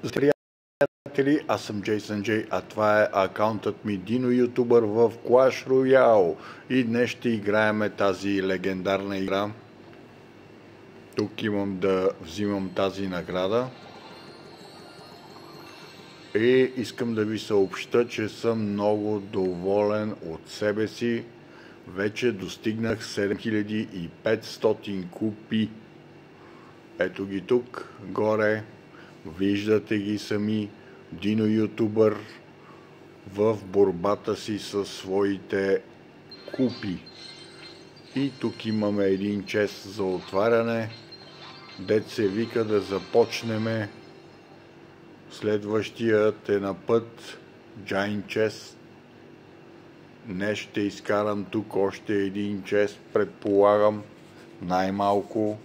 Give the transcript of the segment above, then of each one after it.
Приятели, аз съм Джейсън Джей, а това е акаунтът ми Дино Ютубър в Clash Royale. И днес ще играем тази легендарна игра. Тук имам да взимам тази награда. И искам да ви съобща, че съм много доволен от себе си. Вече достигнах 7500 купи. Ето ги тук, горе. Виждате ги сами. Дино Ютубър в борбата си със своите купи. И тук имаме един чест за отваряне. Дет се вика да започнеме. Следващият е на път. Giant Chest. Днес ще изкарам тук още един чест, предполагам, най-малко.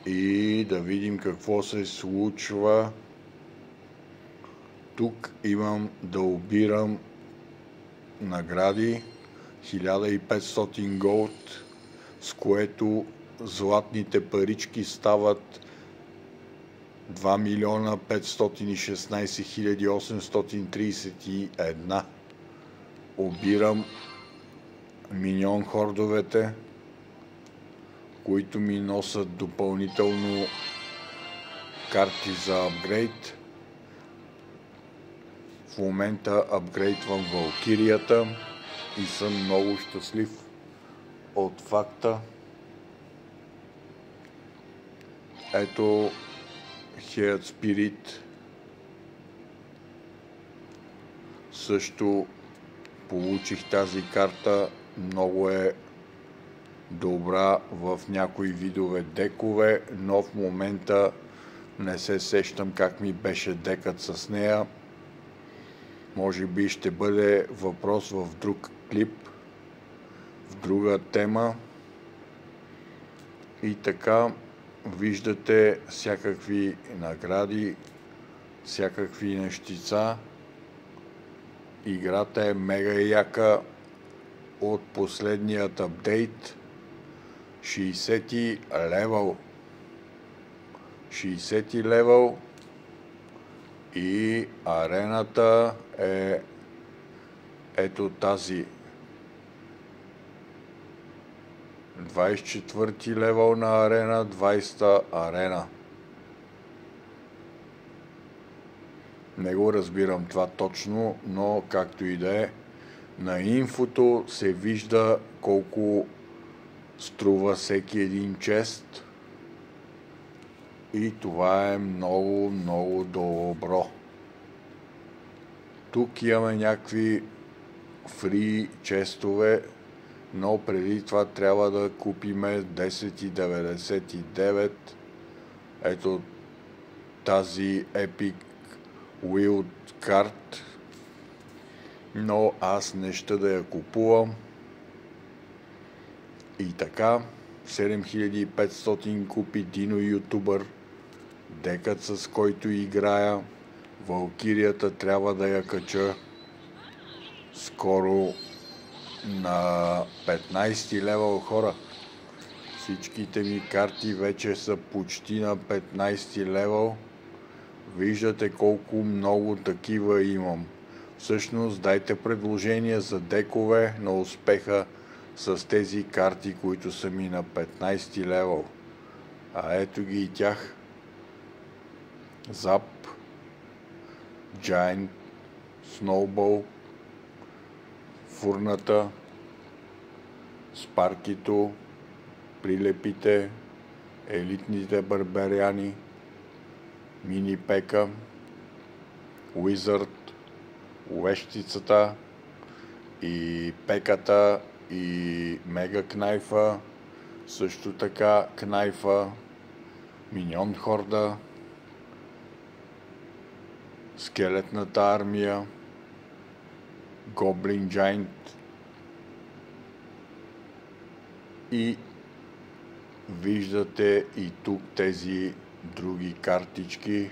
И да видим какво се случва. Тук имам да обирам награди 1500 голд, с което златните парички стават 2 516 831. Обирам миньон хордовете, които ми носят допълнително карти за апгрейд. В момента апгрейдвам Валкирията и съм много щастлив от факта. Ето Head Spirit. Също получих тази карта. Много е добра в някои видове декове, но в момента не се сещам как ми беше декът с нея. Може би ще бъде въпрос в друг клип, в друга тема. И така, виждате всякакви награди, всякакви нещица. Играта е мега яка от последният апдейт. 60 левел. 60 левел. И арената е ето тази. 24 левел на арена, 20 арена. Не го разбирам това точно, но както и да е. На инфото се вижда колко струва всеки един чест. И това е много, много добро. Тук имаме някакви фри честове, но преди това трябва да купиме 10,99. Ето тази Epic Wild Card. Но аз не ще да я купувам. И така, 7500 купи Дино Ютубър. Декът, с който играя. Валкирията трябва да я кача скоро на 15 левел, хора. Всичките ми карти вече са почти на 15 левел. Виждате колко много такива имам. Всъщност, дайте предложения за декове на успеха с тези карти, които са ми на 15 левел. А ето ги и тях. Zap, Giant, Snowball, Фурната, Спаркито, Прилепите, Елитните барбариани, Мини Пека, Уизърд, Уещицата и Пеката и Мега Кнайфа, също така Кнайфа, Миньон Хорда, Скелетната армия, Гоблин Джайнт и виждате и тук тези други картички,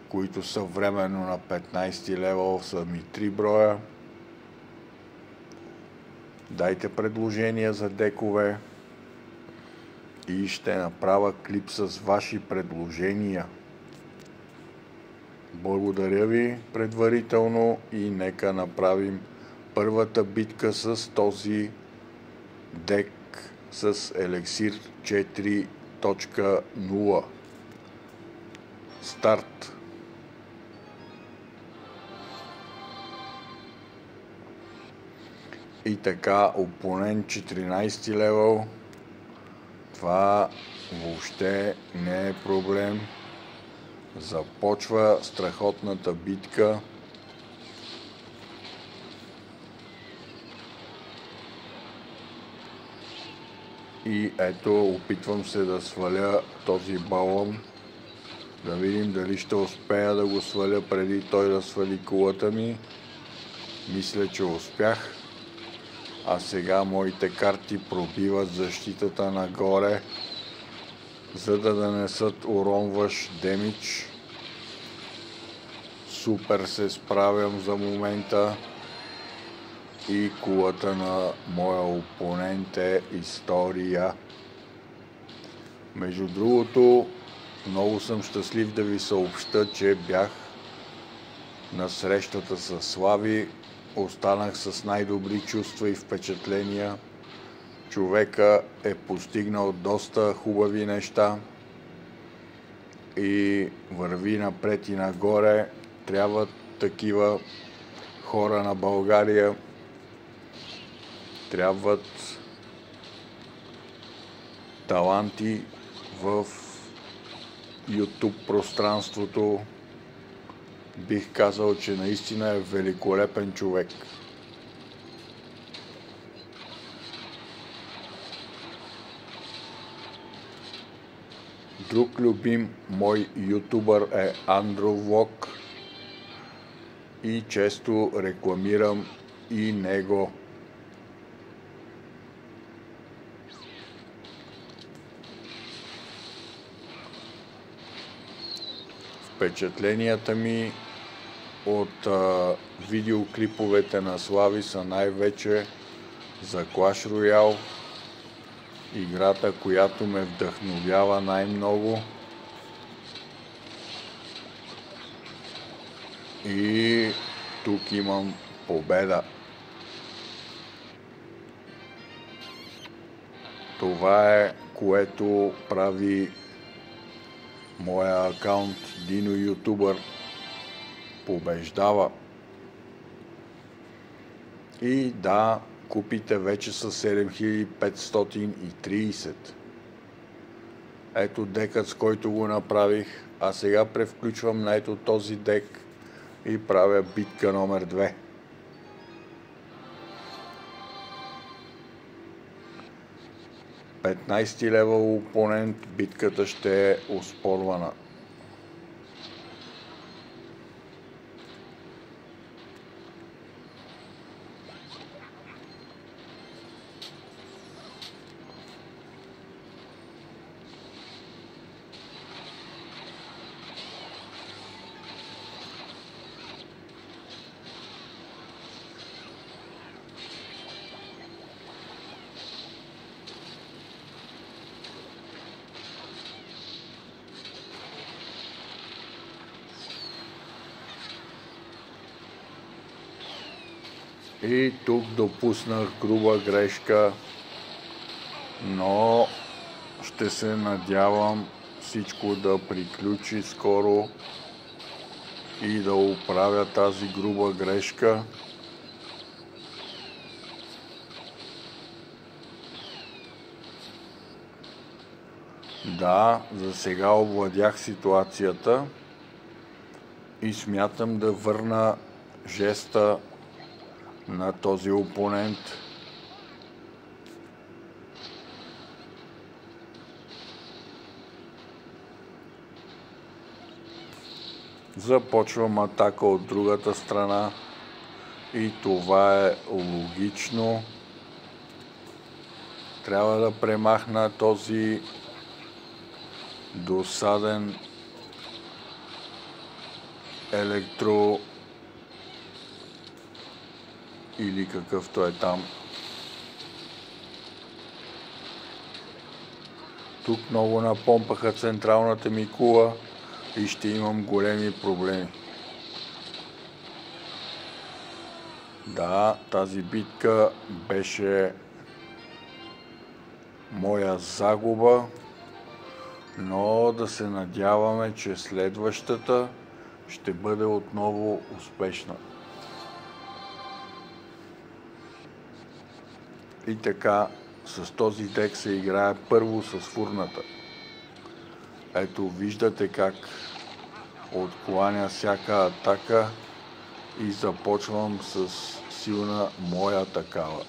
които са временно на 15 левел, са ми 3 броя. Дайте предложения за декове и ще направя клип с ваши предложения. Благодаря ви предварително и нека направим първата битка с този дек с елексир 4.0. Старт! И така, опонент 14 левел. Това въобще не е проблем. Започва страхотната битка. И ето, опитвам се да сваля този балон. Да видим дали ще успея да го сваля преди той да свали кулата ми. Мисля, че успях. А сега моите карти пробиват защитата нагоре, за да нанесат уронващ демидж. Супер се справям за момента. И кулата на моя опонент е история. Между другото, много съм щастлив да ви съобща, че бях на срещата с Слави. Останах с най-добри чувства и впечатления. Човека е постигнал доста хубави неща и върви напред и нагоре. Трябват такива хора на България. Трябват таланти в YouTube пространството. Бих казал, че наистина е великолепен човек. Друг любим мой ютубър е Андровлог и често рекламирам и него. Впечатленията ми от видеоклиповете на Слави са най-вече за Clash Royale, играта, която ме вдъхновява най-много. И тук имам победа. Това е, което прави моя акаунт Дино Ютубър. Побеждава. И да, купите вече са 7530. Ето декът, с който го направих. А сега превключвам на ето този дек и правя битка номер 2. Петнайсти левел опонент, битката ще е оспорвана. И тук допуснах груба грешка, но ще се надявам всичко да приключи скоро и да оправя тази груба грешка. Да, за сега овладях ситуацията и смятам да върна жеста на този опонент. Започвам атака от другата страна и това е логично. Трябва да премахна този досаден електро или какъвто е там. Тук много напомпаха централната ми кула, и ще имам големи проблеми. Да, тази битка беше моя загуба, но да се надяваме, че следващата ще бъде отново успешна. И така, с този дек се играе първо с фурната. Ето, виждате как откланя всяка атака и започвам с силна моя такава.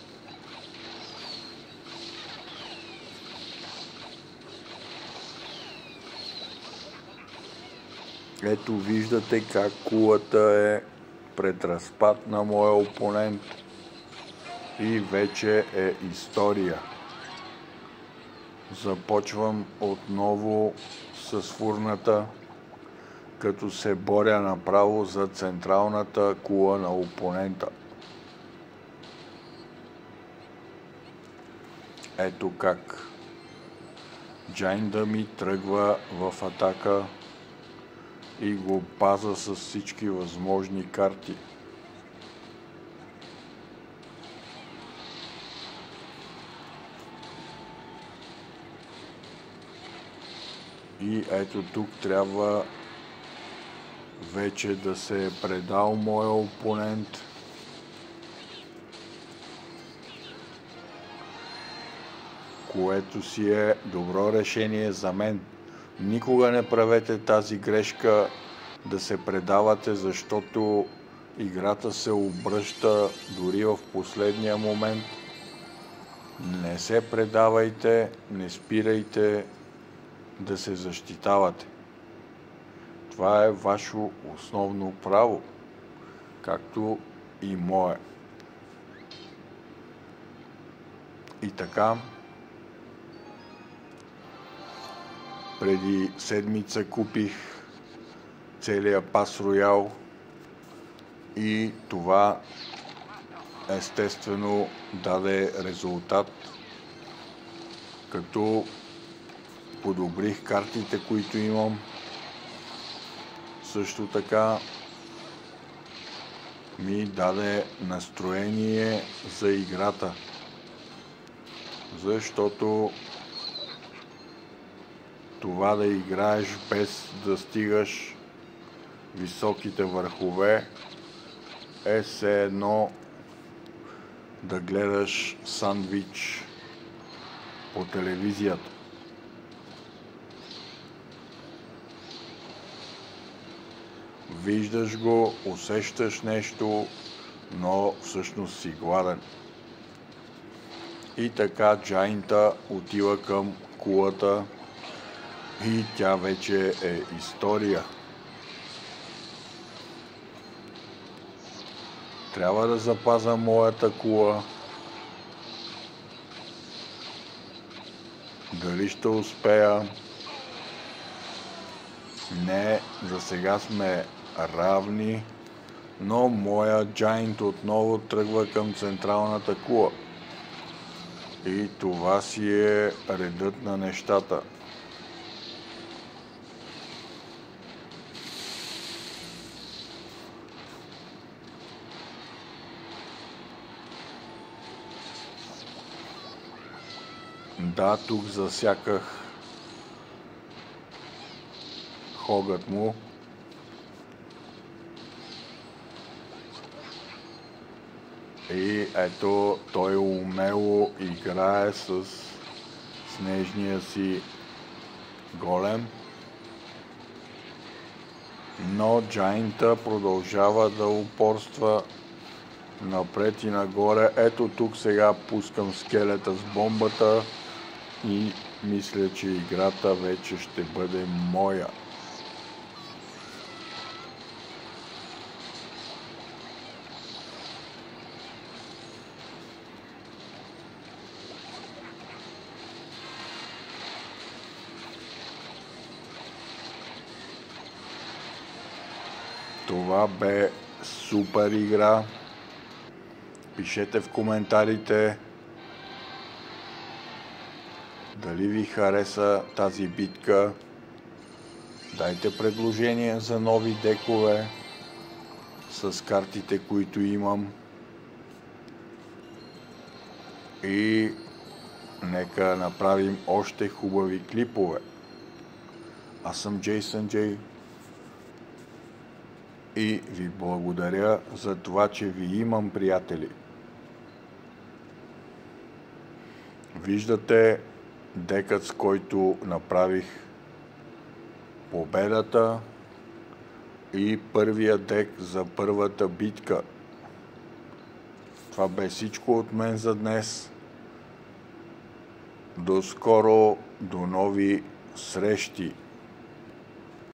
Ето, виждате как кулата е пред разпад на моя опонент и вече е история. Започвам отново с фурната, като се боря направо за централната кула на опонента. Ето как джайнта ми тръгва в атака и го паза с всички възможни карти. И ето тук трябва вече да се е предал моя опонент. Което си е добро решение за мен. Никога не правете тази грешка да се предавате, защото играта се обръща дори в последния момент. Не се предавайте, не спирайте да се защитавате. Това е ваше основно право, както и мое. И така, преди седмица купих целия пас роял и това естествено даде резултат, като подобрих картите, които имам. Също така ми даде настроение за играта, защото това да играеш без да стигаш високите върхове е все едно да гледаш сандвич по телевизията. Виждаш го, усещаш нещо, но всъщност си гладен. И така джайнта отива към кулата и тя вече е история. Трябва да запазя моята кула. Дали ще успея? Не, за сега сме равни, но моя джайнт отново тръгва към централната кула. И това си е редът на нещата. Да, тук засяках хогът му. И ето той умело играе с снежния си голем. Но джайнта продължава да упорства напред и нагоре. Ето тук сега пускам скелета с бомбата и мисля, че играта вече ще бъде моя. Това бе супер игра. Пишете в коментарите дали ви хареса тази битка Дайте предложения за нови декове с картите, които имам. И нека направим още хубави клипове. Аз съм Джейсън Джей и ви благодаря за това, че ви имам, приятели. Виждате декът, с който направих победата и първия дек за първата битка. Това бе всичко от мен за днес. До скоро, до нови срещи!